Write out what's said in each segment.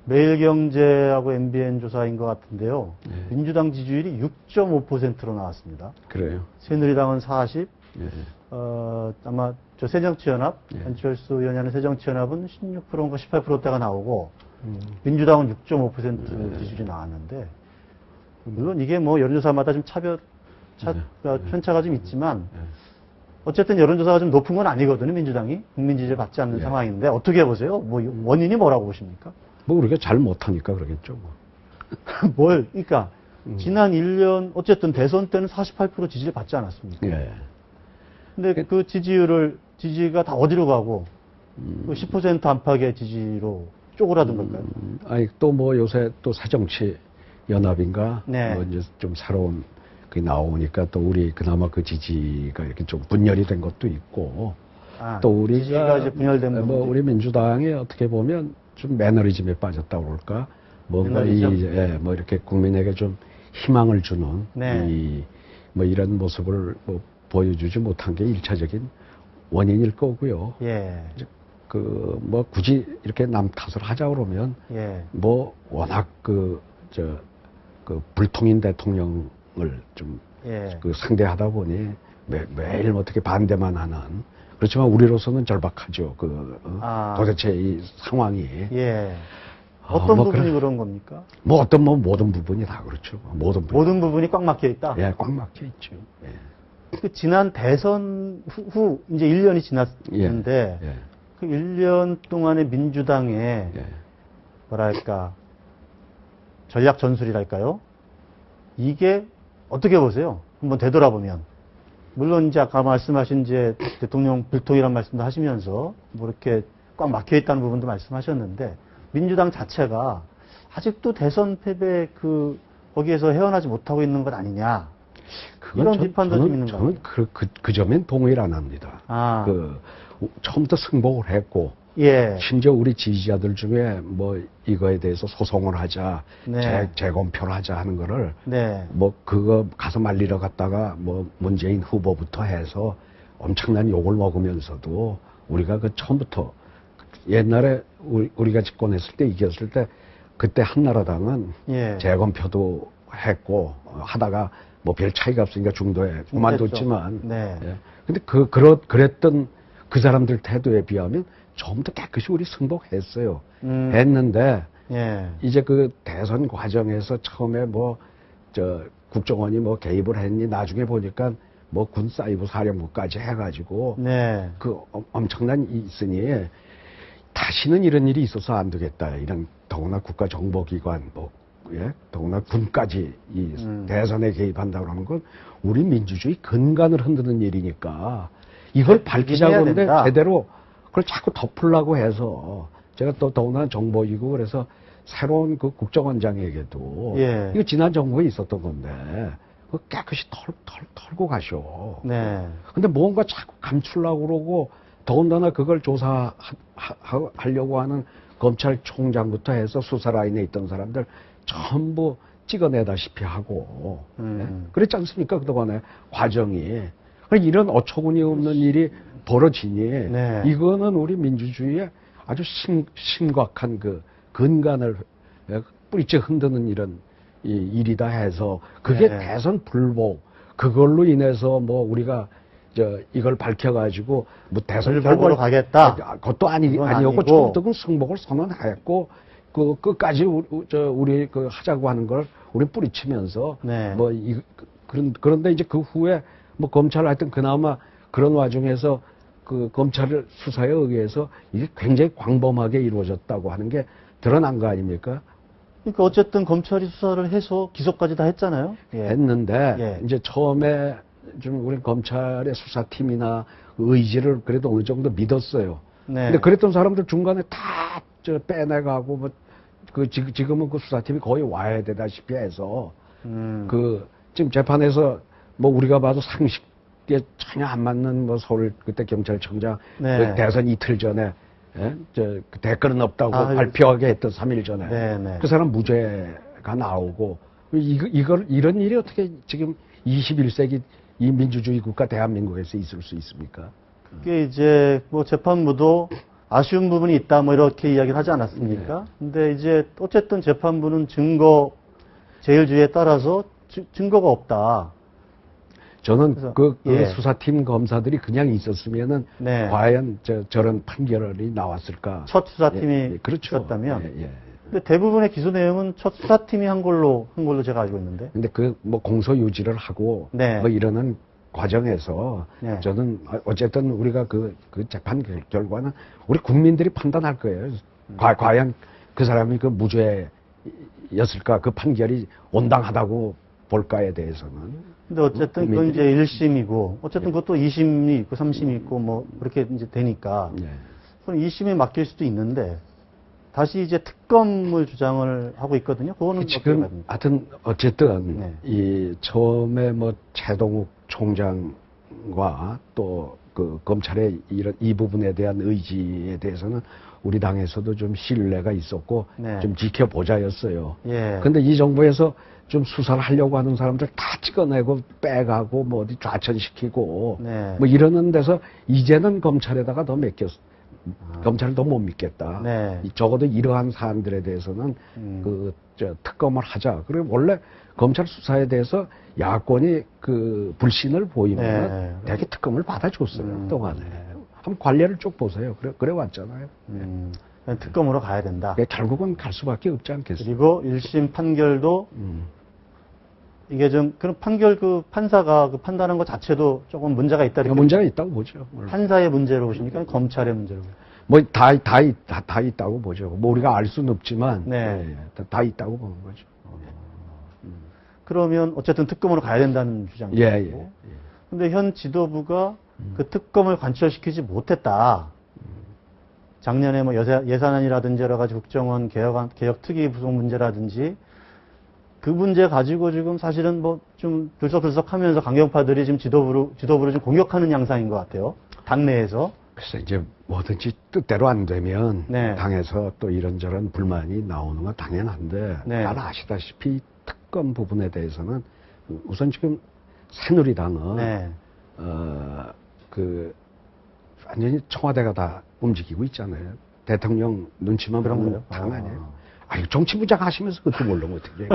매일경제하고 MBN 조사인 것 같은데요. 민주당 지지율이 6.5%로 나왔습니다. 그래요. 새누리당은 40, 예. 아마 저 새정치연합, 예. 안철수 의원이 새정치연합은 16%인가 18%대가 나오고, 민주당은 6.5% 지지율이 나왔는데, 물론 이게 뭐 여론조사마다 좀 편차가 좀 있지만, 어쨌든 여론조사가 좀 높은 건 아니거든요, 민주당이. 국민 지지를 받지 않는 상황인데, 어떻게 보세요? 뭐, 원인이 뭐라고 보십니까? 뭐 우리가 잘 못하니까 그러겠죠. 뭐. 그러니까, 지난 1년, 어쨌든 대선 때는 48% 지지를 받지 않았습니까? 예. 근데 그 지지가 다 어디로 가고, 그 10% 안팎의 지지로 쪼그라든 걸까요? 아니, 또 뭐 요새 또 새정치 연합인가? 네. 뭐 이제 좀 새로운 그 나오니까 또 우리 그나마 그 지지가 이렇게 좀 분열이 된 것도 있고, 또 우리가 지지가 이제 분열된 뭐 우리 민주당이 어떻게 보면 좀 매너리즘에 빠졌다고 그럴까? 뭔가 뭐 이렇게 국민에게 좀 희망을 주는 네. 뭐 이런 모습을 뭐 보여주지 못한 게 일차적인 원인일 거고요. 예. 뭐 굳이 이렇게 남 탓을 하자 그러면 뭐 워낙 그 불통인 대통령을 좀 그 상대하다 보니 매일 어떻게 반대만 하는, 그렇지만 우리로서는 절박하죠. 도대체 이 상황이. 어떤 부분이 그런 겁니까? 뭐 모든 부분이 다 그렇죠. 모든 부분이 꽉 막혀 있다? 예, 꽉 막혀 있죠. 예. 그 지난 대선 후 이제 1년이 지났는데, 그 1년 동안의 민주당의 뭐랄까, 전략 전술이랄까요? 이게 어떻게 보세요? 한번 되돌아보면. 물론 이제 아까 말씀하신 이제 대통령 불통이라는 말씀도 하시면서 뭐 이렇게 꽉 막혀 있다는 부분도 말씀하셨는데, 민주당 자체가 아직도 대선 패배 거기에서 헤어나지 못하고 있는 것 아니냐. 이런 비판도 좀 있는 것 같아요. 저는 그 점엔 동의를 안 합니다. 처음부터 승복을 했고, 심지어 우리 지지자들 중에 뭐 이거에 대해서 소송을 하자, 재검표를 하자 하는 거를 뭐 그거 가서 말리러 갔다가 뭐 문재인 후보부터 해서 엄청난 욕을 먹으면서도 우리가 그 처음부터 옛날에 우리가 집권했을 때 이겼을 때 그때 한나라당은 재검표도 했고 하다가 뭐 별 차이가 없으니까 중도에 그만뒀지만 근데 그랬던 그 사람들 태도에 비하면 처음부터 깨끗이 우리 승복했어요. 했는데 이제 그 대선 과정에서 처음에 뭐 국정원이 뭐 개입을 했니, 나중에 보니까 뭐 군 사이버 사령부까지 해가지고 그 엄청난 일이 있으니 다시는 이런 일이 있어서 안 되겠다. 이런 더구나 국가정보기관 더구나 군까지 이 대선에 개입한다고 하는 건 우리 민주주의 근간을 흔드는 일이니까 이걸 밝히자고 하는데 제대로 그걸 자꾸 덮으려고 해서 제가 또 더구나 정보이고 그래서 새로운 그 국정원장에게도 이거 지난 정부에 있었던 건데 그거 깨끗이 털고 가셔. 근데 뭔가 자꾸 감추려고 그러고 더군다나 그걸 조사하려고 하는 검찰총장부터 해서 수사 라인에 있던 사람들 전부 찍어내다시피 하고 그랬지 않습니까? 그동안에 과정이. 이런 어처구니 없는 일이 벌어지니 이거는 우리 민주주의의 아주 심각한 그 근간을 뿌리째 흔드는 이런 일이다 해서 그게 대선 불복, 그걸로 인해서 뭐 우리가 이걸 밝혀가지고 뭐 대선 결과로 가겠다. 그것도 아니었고 처음부터 승복을 선언했고 끝까지 우리 하자고 하는 걸 우리 뿌리치면서 뭐 그런데 이제 그 후에 뭐 검찰 하여튼 그나마 그런 와중에서 그 검찰 수사에 의해서 이게 굉장히 광범하게 이루어졌다고 하는 게 드러난 거 아닙니까? 그러니까 어쨌든 검찰이 수사를 해서 기소까지 다 했잖아요. 했는데 이제 처음에 좀 우리 검찰의 수사팀이나 의지를 그래도 어느 정도 믿었어요. 근데 그랬던 사람들 중간에 다 빼내가고 뭐 지금은 그 수사팀이 거의 와야 되다시피 해서 지금 재판에서 뭐 우리가 봐도 상식에 전혀 안 맞는 뭐 서울 그때 경찰청장 그 대선 이틀 전에 그 대가는 없다고 발표하게 했던 3일 전에 그 사람 무죄가 나오고 이런 일이 어떻게 지금 21세기 이 민주주의 국가 대한민국에서 있을 수 있습니까? 그게 이제 뭐 재판부도 아쉬운 부분이 있다 뭐 이렇게 이야기를 하지 않았습니까? 근데 이제 어쨌든 재판부는 증거 제일주의에 따라서 증거가 없다. 저는 그 수사팀 검사들이 그냥 있었으면은 과연 저런 판결이 나왔을까? 첫 수사팀이 그렇죠. 있었다면. 근데 대부분의 기소 내용은 첫 수사팀이 한 걸로 제가 알고 있는데. 근데 그 뭐 공소 유지를 하고 뭐 이러는 과정에서 저는 어쨌든 우리가 그 재판 결과는 우리 국민들이 판단할 거예요. 과연 그 사람이 그 무죄였을까? 그 판결이 온당하다고 볼까에 대해서는. 근데 어쨌든 그건 이제 1심이고, 어쨌든 그것도 2심이 있고 3심이 있고 뭐 그렇게 이제 되니까. 그건 2심에 맡길 수도 있는데, 다시 이제 특검을 주장을 하고 있거든요. 그거는 지금 하여튼 어쨌든 이 처음에 뭐 최동욱 총장과 또 그 검찰의 이런 이 부분에 대한 의지에 대해서는 우리 당에서도 좀 신뢰가 있었고 좀 지켜보자였어요. 근데 이 정부에서 좀 수사를 하려고 하는 사람들 다 찍어내고 빼가고 뭐 어디 좌천시키고 뭐 이러는 데서 이제는 검찰에다가 더 맡겼어. 검찰을 더 못 믿겠다. 적어도 이러한 사안들에 대해서는 특검을 하자. 그리고 원래 검찰 수사에 대해서 야권이 그 불신을 보이면 대개 특검을 받아줬어요. 동안에. 한번 관례를 쭉 보세요. 그래 왔잖아요. 특검으로 가야 된다. 결국은 갈 수밖에 없지 않겠어요. 그리고 1심 판결도 이게 좀 그런 판결 그 판사가 그 판단한 것 자체도 조금 문제가 있다. 문제가 있다고 보죠. 판사의 문제로 보십니까? 검찰의 문제로? 뭐 다 있다고 보죠. 뭐 우리가 알 수는 없지만 다 있다고 보는 거죠. 그러면 어쨌든 특검으로 가야 된다는 주장이고. 근데 현 지도부가 그 특검을 관철시키지 못했다. 작년에 뭐 예산안이라든지 여러 가지 국정원 개혁 특위 부속 문제라든지 그 문제 가지고 지금 사실은 뭐 좀 들썩들썩하면서 강경파들이 지금 지도부를 좀 공격하는 양상인 것 같아요. 당내에서. 글쎄 이제 뭐든지 뜻대로 안 되면 당에서 또 이런저런 불만이 나오는 건 당연한데 잘 아시다시피 특검 부분에 대해서는 우선 지금 새누리당은 완전히 청와대가 다 움직이고 있잖아요. 대통령 눈치만 보는 당 아니에요. 아니, 정치부장 하시면서 그것도 모르면 어떻게 해요.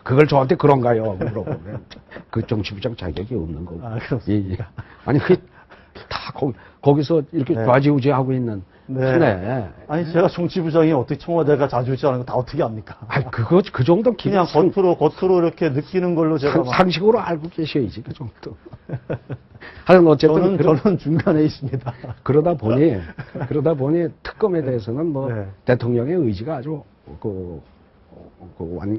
그걸 저한테 그런가요? 물어보면. 그 정치부장 자격이 없는 거고. 그렇습니다. 아니, 그게 다 거기서 이렇게 좌지우지하고 있는. 아니, 제가 정치부장이 어떻게 청와대가 좌지우지하는 거 다 어떻게 압니까? 아니, 그 정도 그냥 겉으로 이렇게 느끼는 걸로 제가. 상식으로 알고 계셔야지, 그 정도. 하여튼 어쨌든. 저는 중간에 있습니다. 그러다 보니 특검에 대해서는 뭐 대통령의 의지가 아주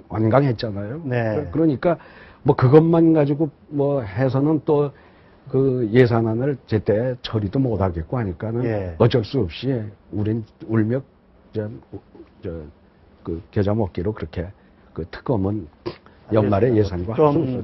완강했잖아요. 그러니까 뭐 그것만 가지고 뭐 해서는 또 그 예산안을 제때 처리도 못 하겠고 하니까는 어쩔 수 없이 우린 울며 그 겨자 먹기로 그렇게 그 특검은 연말에 예산과 할 수 없었죠.